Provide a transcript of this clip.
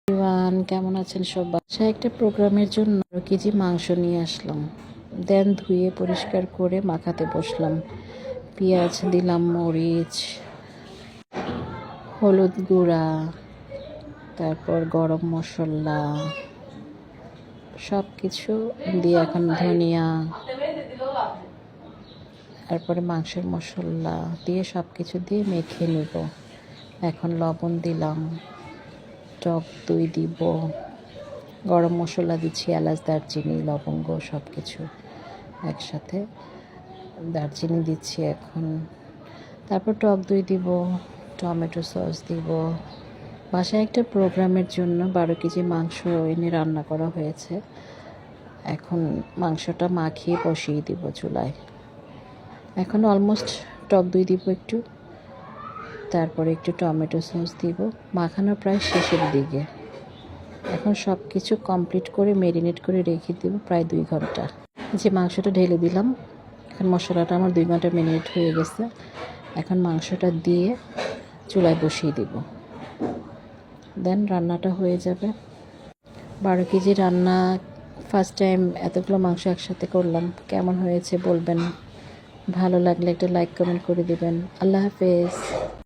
Everyone, কেমন আছেন সব? বাসায় একটা প্রোগ্রামের জন্য 1 কেজি মাংস নিয়ে আসলাম। দেন ধুয়ে পরিষ্কার করে মাখাতে বসলাম। পেঁয়াজ দিলাম, মরিচ, হলুদ গুঁড়া, তারপর গরম মশলা, সব কিছু দিয়ে এখন ধনিয়া, তারপরে মাংসের মশলা দিয়ে সব কিছু দিয়ে মেখে নিব। এখন লবণ দিলাম, টক দই দিব, গরম মশলা দিচ্ছি, এলাচ, দারচিনি, লবঙ্গ সব কিছু একসাথে। দারচিনি দিচ্ছি এখন, তারপর টক দই দিব, টমেটো সস দিব। বাসায় একটা প্রোগ্রামের জন্য 12 কেজি মাংস এনে রান্না করা হয়েছে। এখন মাংসটা মাখিয়ে বসিয়ে দিব চুলায়। এখন অলমোস্ট টক দই দিব একটু, তারপরে একটু টমেটো সস দিব। মাখানো প্রায় শেষের দিকে। এখন সব কিছু কমপ্লিট করে ম্যারিনেট করে রেখে দেব প্রায় 2 ঘন্টা। যে মাংসটা ঢেলে দিলাম। এখন মশলাটা আমার 2 ঘন্টা ম্যারিনেট হয়ে গেছে। এখন মাংসটা দিয়ে চুলায় বসিয়ে দিব। দেন রান্নাটা হয়ে যাবে। 12 কেজি রান্না, ফার্স্ট টাইম এতগুলো মাংস একসাথে করলাম। কেমন হয়েছে বলবেন। ভালো লাগলে একটা লাইক কমেন্ট করে দিবেন। আল্লাহ হাফেজ।